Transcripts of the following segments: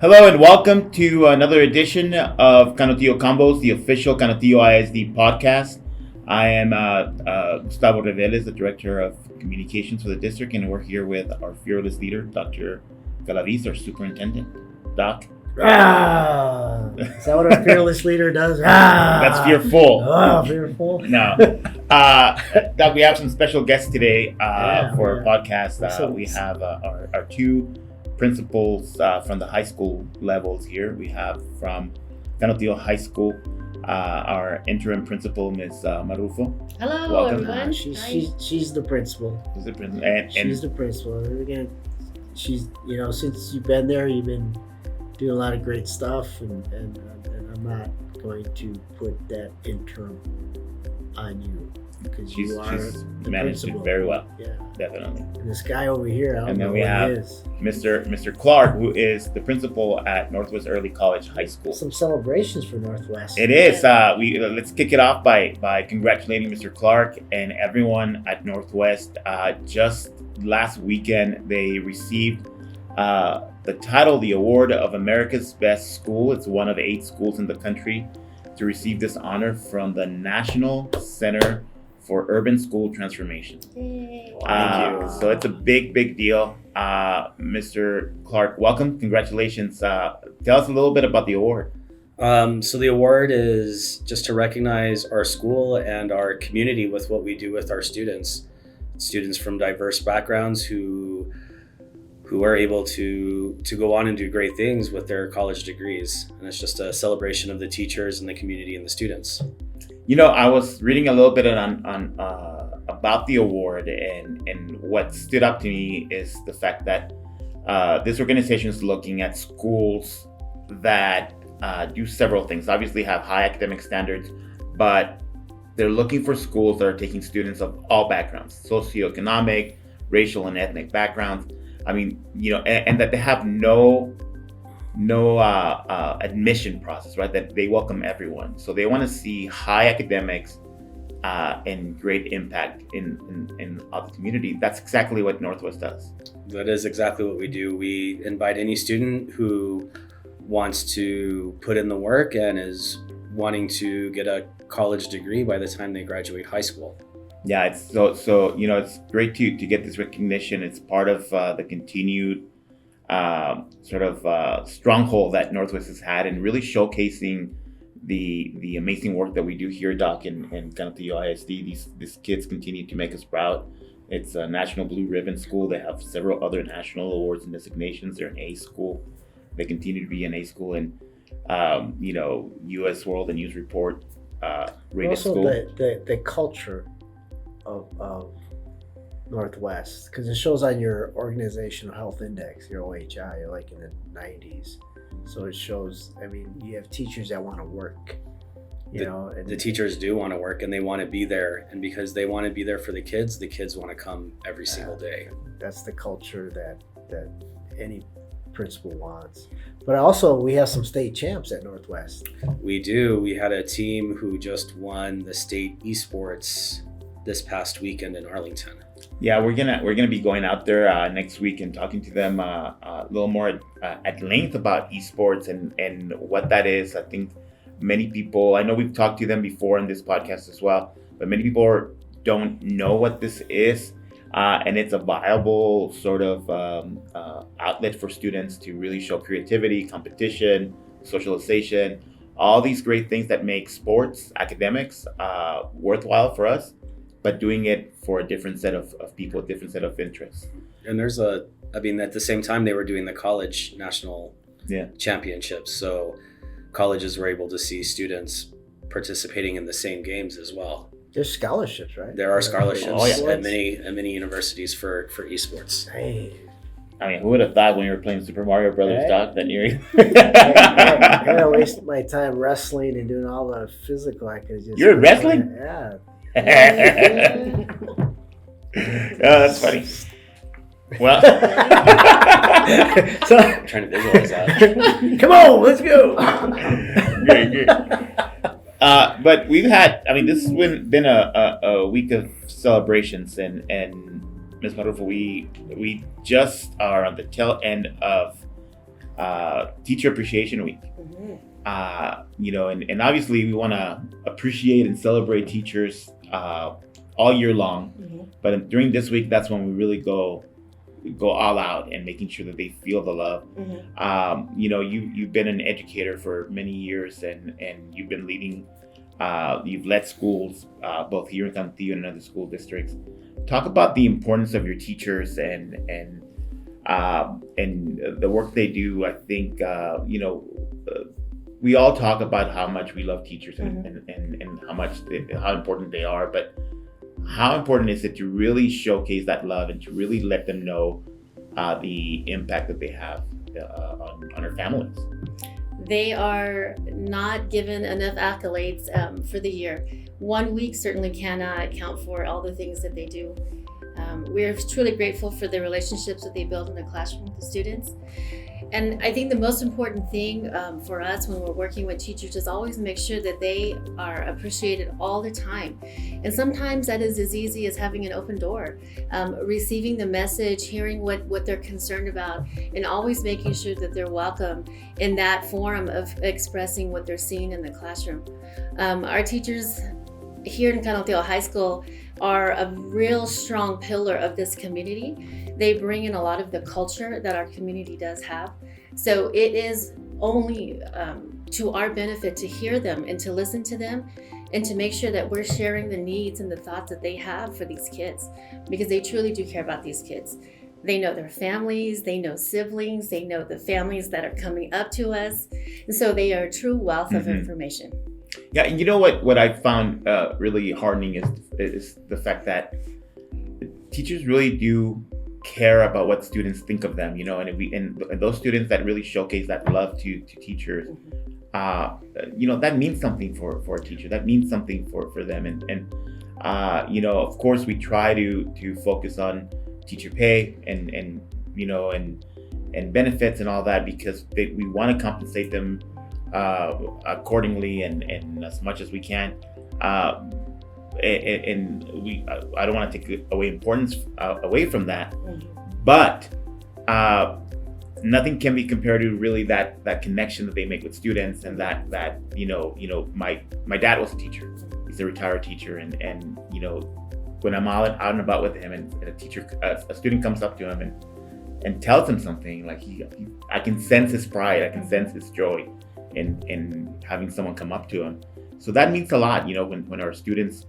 Hello and welcome to another edition of Canutillo Combos, the official Canutillo ISD podcast. I am Gustavo Reveles, the Director of Communications for the district, and we're here with our fearless leader, Dr. Galaviz, our Superintendent. Doc? Ah, is that what a fearless leader does? Ah, That's fearful. Oh, fearful? No. Doc, we have some special guests today for our podcast. We have our two principals from the high school levels here. We have from Canutillo High School, our interim principal, Ms. Marrufo. Hello, Welcome. everyone. She's the principal. She's the principal. She's the principal. She's, since you've been there, you've been doing a lot of great stuff, and I'm not going to put that interim on you because you are the managed principal. it very well. Yeah, definitely. And this guy over here, I don't know we what have he is. Mr. Clark, who is the principal at Northwest Early College High School. Some celebrations for Northwest. It is. Let's kick it off by congratulating Mr. Clark and everyone at Northwest. Just last weekend, they received the title, the award of America's Best School. It's one of 8 schools in the country to receive this honor from the National Center for Urban School Transformation. Yay. Thank you. So it's a big deal. Mr. Clark, welcome. Congratulations. Tell us a little bit about the award. So the award is just to recognize our school and our community with what we do with our students from diverse backgrounds who are able to go on and do great things with their college degrees. And it's just a celebration of the teachers and the community and the students. I was reading a little bit on about the award, and what stood up to me is the fact that this organization is looking at schools that do several things. Obviously have high academic standards, but they're looking for schools that are taking students of all backgrounds, socioeconomic, racial, and ethnic backgrounds. And that they have no admission process, right? That they welcome everyone. So they want to see high academics and great impact in the community. That's exactly what Northwest does. That is exactly what we do. We invite any student who wants to put in the work and is wanting to get a college degree by the time they graduate high school. Yeah, it's so it's great to get this recognition. It's part of the continued stronghold that Northwest has had, and really showcasing the amazing work that we do here, Doc, in Canutillo ISD. These kids continue to make us proud. It's a National Blue Ribbon School. They have several other national awards and designations. They're an A school. They continue to be an A school, and U.S. World and News Report rated also school. The culture of Northwest, because it shows on your organizational health index, your OHI, you're like in the 90s. So it shows, you have teachers that want to work, and the teachers do want to work and they want to be there. And because they want to be there for the kids want to come every single day. That's the culture that any principal wants. But also, we have some state champs at Northwest. We do. We had a team who just won the state esports this past weekend in Arlington. Yeah, we're gonna be going out there next week and talking to them a little more at length about esports and what that is. I think many people, I know we've talked to them before in this podcast as well, but many people don't know what this is, and it's a viable sort of outlet for students to really show creativity, competition, socialization, all these great things that make sports, academics worthwhile for us, but doing it for a different set of people, a different set of interests. And there's at the same time they were doing the college national championships. So colleges were able to see students participating in the same games as well. There's scholarships, right? There are scholarships at many universities for esports. Hey. Who would have thought when you were playing Super Mario Brothers, Doc, that you're... I waste my time wrestling and doing all the physical. I could just... You're wrestling? Yeah. Oh, that's funny. Well, So I'm trying to visualize that. Come on, let's go. good. But we've had, this has been a week of celebrations, and Ms. Marrufo, we just are on the tail end of Teacher Appreciation Week. Mm-hmm. And obviously we want to appreciate and celebrate teachers all year long. Mm-hmm. But during this week, that's when we really go all out and making sure that they feel the love. Mm-hmm. You've been an educator for many years, and you've been leading. You've led schools both here in Canutillo and in other school districts. Talk about the importance of your teachers and the work they do. I think we all talk about how much we love teachers and how important they are, but how important is it to really showcase that love and to really let them know the impact that they have on our families? They are not given enough accolades for the year. 1 week certainly cannot account for all the things that they do. We're truly grateful for the relationships that they build in the classroom with the students. And I think the most important thing for us when we're working with teachers is always make sure that they are appreciated all the time. And sometimes that is as easy as having an open door, receiving the message, hearing what they're concerned about, and always making sure that they're welcome in that forum of expressing what they're seeing in the classroom. Our teachers here in Canutillo High School are a real strong pillar of this community. They bring in a lot of the culture that our community does have. So it is only to our benefit to hear them and to listen to them and to make sure that we're sharing the needs and the thoughts that they have for these kids, because they truly do care about these kids. They know their families, they know siblings, they know the families that are coming up to us. And so they are a true wealth of information. Yeah, and you know what I found really heartening is the fact that teachers really do care about what students think of them, and those students that really showcase that love to teachers, that means something for a teacher. That means something for them, and of course we try to focus on teacher pay and benefits and all that, because we want to compensate them accordingly and as much as we can. And I don't want to take away importance away from that, but nothing can be compared to really that connection that they make with students, and that my dad was a teacher. He's a retired teacher, and when I'm out and about with him, and a student comes up to him and tells him something, like I can sense his pride, I can sense his joy in having someone come up to him. So that means a lot, when our students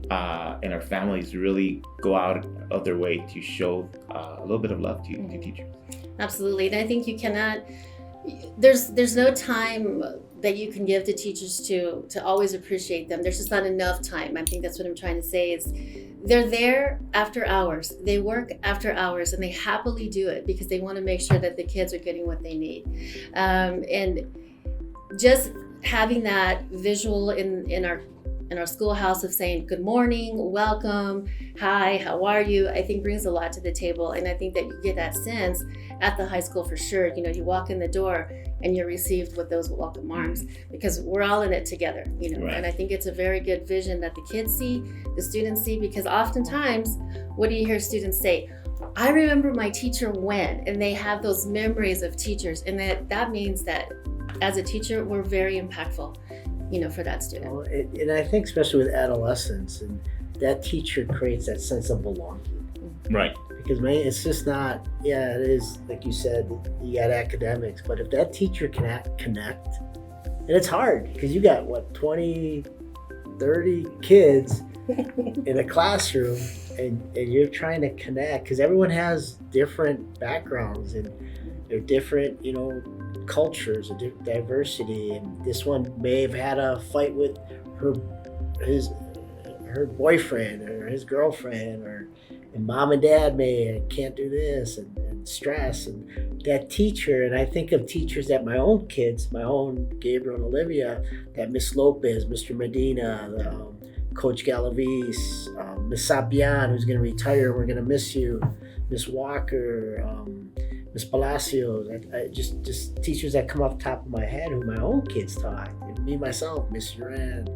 and our families really go out of their way to show a little bit of love to teachers. Absolutely. And I think you cannot, there's no time that you can give to teachers to always appreciate them. There's just not enough time. I think that's what I'm trying to say is they're there after hours. They work after hours, and they happily do it because they want to make sure that the kids are getting what they need. And just having that visual in our schoolhouse of saying good morning, welcome, hi, how are you, I think brings a lot to the table. And I think that you get that sense at the high school for sure. You walk in the door and you're received with those welcome arms, because we're all in it together, Right. And I think it's a very good vision that the kids see, the students see, because oftentimes, what do you hear students say? I remember my teacher when, and they have those memories of teachers, and that means that as a teacher, we're very impactful, for that student. Well, and I think especially with adolescents, and that teacher creates that sense of belonging. Right. Because it's just not, it is, like you said, you got academics, but if that teacher can connect, and it's hard, because you got, 20, 30 kids in a classroom, and you're trying to connect, because everyone has different backgrounds, and they're different, cultures, a diversity, and this one may have had a fight with her boyfriend or his girlfriend, and mom and dad can't do this, and stress, and that teacher. And I think of teachers that my own kids, my own Gabriel and Olivia, that Miss Lopez, Mr. Medina, Coach Galaviz, Miss Sabian, who's going to retire, we're going to miss you, Miss Walker, Miss Palacios, just teachers that come off the top of my head who my own kids taught, and me myself, Miss Duran.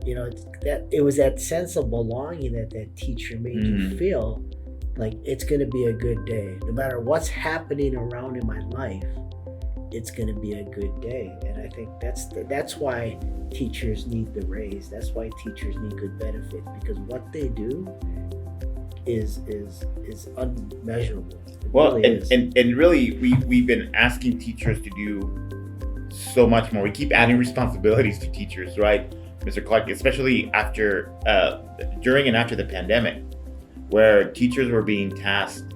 It was that sense of belonging that teacher made you feel like it's going to be a good day, no matter what's happening around in my life. it's going to be a good day. And I think that's why teachers need the raise. That's why teachers need good benefits, because what they do is unmeasurable. Well, really is. and really, we've been asking teachers to do so much more. We keep adding responsibilities to teachers, right, Mr. Clark? Especially after, during and after the pandemic, where teachers were being tasked,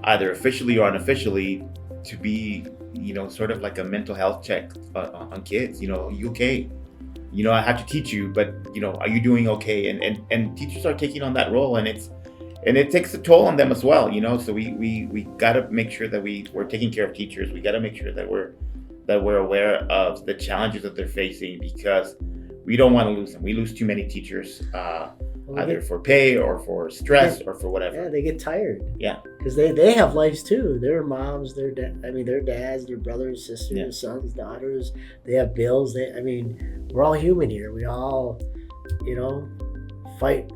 either officially or unofficially, to be, sort of like a mental health check on kids. You okay? I have to teach you, but are you doing okay? And teachers are taking on that role, and it takes a toll on them as well. So we got to make sure that we're taking care of teachers. We got to make sure that we're aware of the challenges that they're facing, because we don't want to lose them. We lose too many teachers, either for pay or for stress or for whatever. Yeah, they get tired. Yeah, because they have lives too. Their moms, their dads, their brothers, sisters, sons, daughters. They have bills. We're all human here. We all, fight.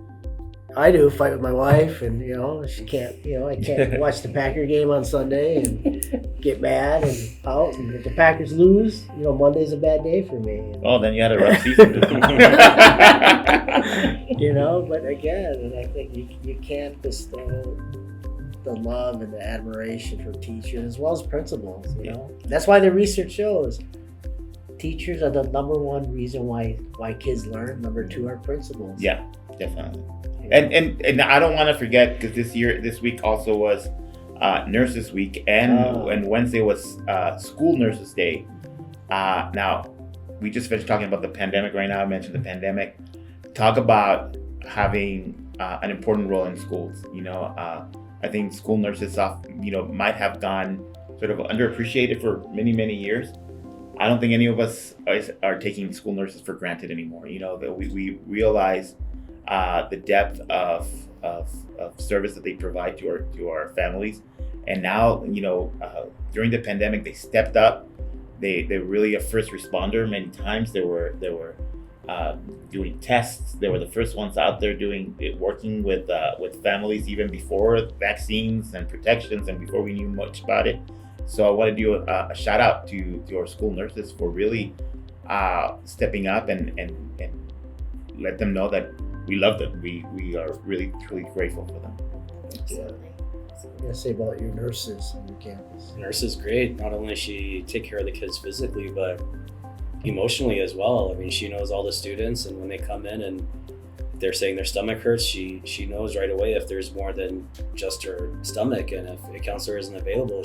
I do fight with my wife, and she can't. I can't watch the Packer game on Sunday and get mad and out. And if the Packers lose, Monday's a bad day for me. Oh, then you had a rough season. But again, and I think you can't bestow the love and the admiration for teachers as well as principals. That's why the research shows teachers are the number one reason why kids learn. Number two are principals. Yeah, definitely. And I don't want to forget, because this week also was Nurses Week, and Wednesday was School Nurses Day. Now, we just finished talking about the pandemic right now. I mentioned the pandemic. Talk about having an important role in schools. I think school nurses might have gone sort of underappreciated for many, many years. I don't think any of us are taking school nurses for granted anymore. That we realize the depth of service that they provide to our families. And now, during the pandemic, they stepped up. They're really a first responder. Many times they were doing tests. They were the first ones out there working with families even before vaccines and protections and before we knew much about it. So I want to do a shout out to our school nurses for really stepping up and let them know that we love them. We are really, truly grateful for them. Absolutely. What do you say about your nurses on your campus? Nurse is great. Not only does she take care of the kids physically, but emotionally as well. She knows all the students, and when they come in and they're saying their stomach hurts, she knows right away if there's more than just her stomach, and if a counselor isn't available,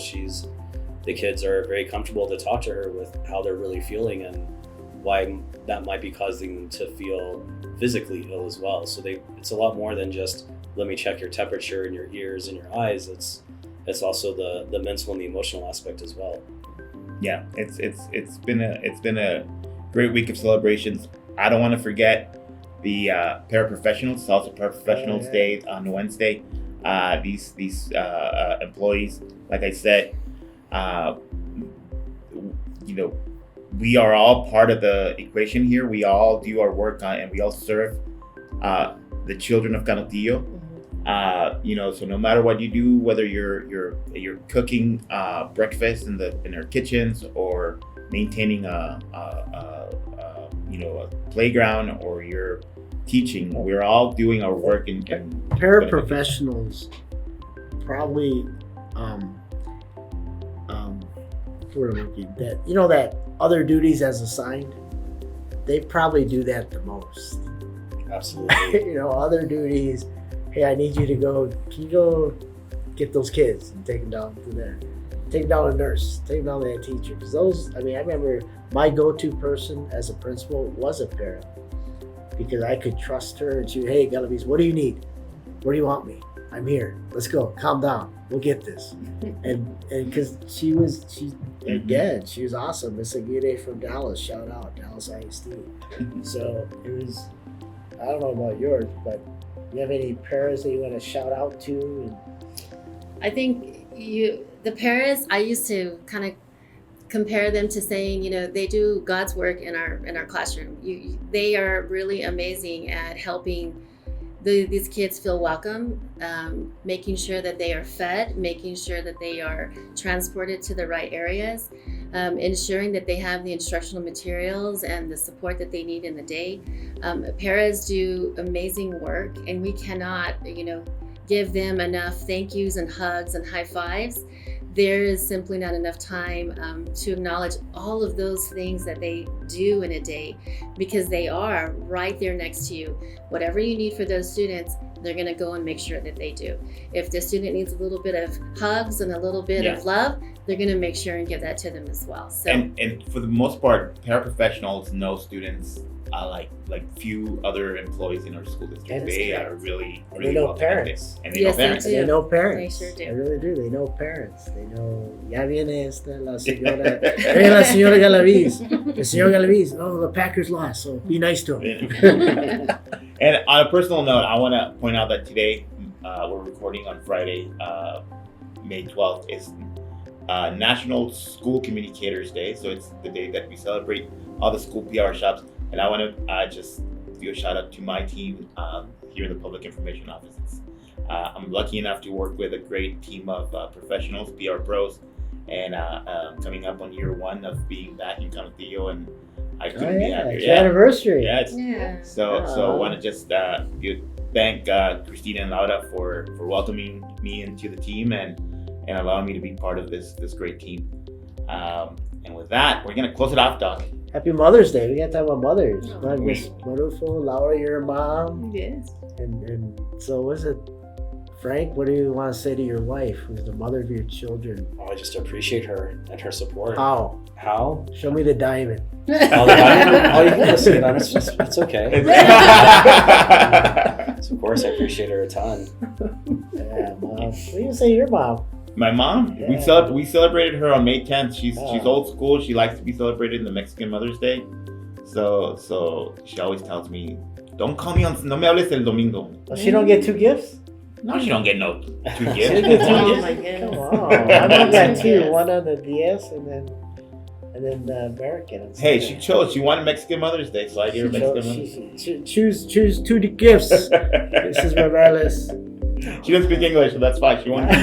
the kids are very comfortable to talk to her with how they're really feeling and why that might be causing them to feel physically ill as well. So it's a lot more than just, let me check your temperature in your ears and your eyes. It's also the mental and the emotional aspect as well. Yeah, it's been a great week of celebrations. I don't want to forget the Paraprofessionals. It's also Paraprofessionals Day on Wednesday. These employees, like I said, we are all part of the equation here. We all do our work and we all serve the children of Canutillo. So no matter what you do, whether you're cooking breakfast in our kitchens or maintaining a playground, or you're teaching, we're all doing our work. And Paraprofessionals probably that other duties as assigned, they probably do that the most. Absolutely. Other duties. Hey, I need you to go. Can you go get those kids and take them down to there? Take them down to a nurse. Take them down to that teacher. Because I remember my go-to person as a principal was a parent, because I could trust her and she would, hey, Galaviz, what do you need? Where do you want me? I'm here. Let's go. Calm down. We'll get this. And because she was awesome. Miss Aguirre from Dallas. Shout out Dallas ISD. So it was. I don't know about yours, but you have any paras that you want to shout out to? I think the paras, I used to kind of compare them to saying, they do God's work in our classroom. They are really amazing at helping these kids feel welcome, making sure that they are fed, making sure that they are transported to the right areas. ensuring that they have the instructional materials and the support that they need in the day. Paras do amazing work, and we cannot, give them enough thank yous and hugs and high fives. There is simply not enough time to acknowledge all of those things that they do in a day, because they are right there next to you. Whatever you need for those students, they're going to go and make sure that they do. If the student needs a little bit of hugs and a little bit of love, they're going to make sure and give that to them as well. So, and for the most part, paraprofessionals know students like few other employees in our school district. They are really they know well parents. And they know parents. They know parents. They sure do. They really do. They know parents. They know, ya viene la señora, la señora Galaviz. The señor Galaviz, the Packers lost, so be nice to him. And on a personal note, I want to point out that today, we're recording on Friday, May 12th, is National School Communicators Day. So it's the day that we celebrate all the school PR shops. And I want to just do a shout out to my team here in the Public Information Office. I'm lucky enough to work with a great team of professionals, PR pros, and coming up on year 1 of being back in Canutillo, and I couldn't be happier. It's your anniversary. So I want to just thank Christina and Laura for welcoming me into the team and allowing me to be part of this great team. And with that, we're gonna close it off, Doc. Happy Mother's Day. We got to talk about mothers. Oh. Miss Marrufo, Laura, you're a mom. Yes. And so what's it, Frank, what do you want to say to your wife, who's the mother of your children? Oh, I just appreciate her and her support. How? Show me the diamond. Oh, the diamond? Oh, you can go see it on it. It's okay. So of course, I appreciate her a ton. Yeah, Mom. What do you say to your mom? My mom, Yeah. we celebrated her on May 10th. She's old school. She likes to be celebrated in the Mexican Mother's Day. So she always tells me, don't call me no me hables el domingo. Well, she don't get 2 gifts? No, she don't get no 2 She gifts. don't get 2 Oh, gifts? my goodness. Come on. My mom got 2. One on the DS and then the American. Hey, she chose. She wanted Mexican Mother's Day, so I gave her Mexican Mother's Day. Choose 2 gifts. This is Reveles. She doesn't speak English, so that's fine. She wanted to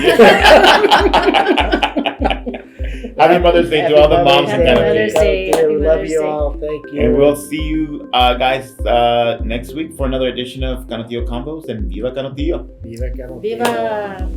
Happy Mother's Day to all the moms in Happy Mother's Day. Canutillo. Happy We love Mother's you Day. all. Thank you. And we'll see you guys next week for another edition of Canutillo Combos, and Viva Canutillo. Viva Canutillo. Viva!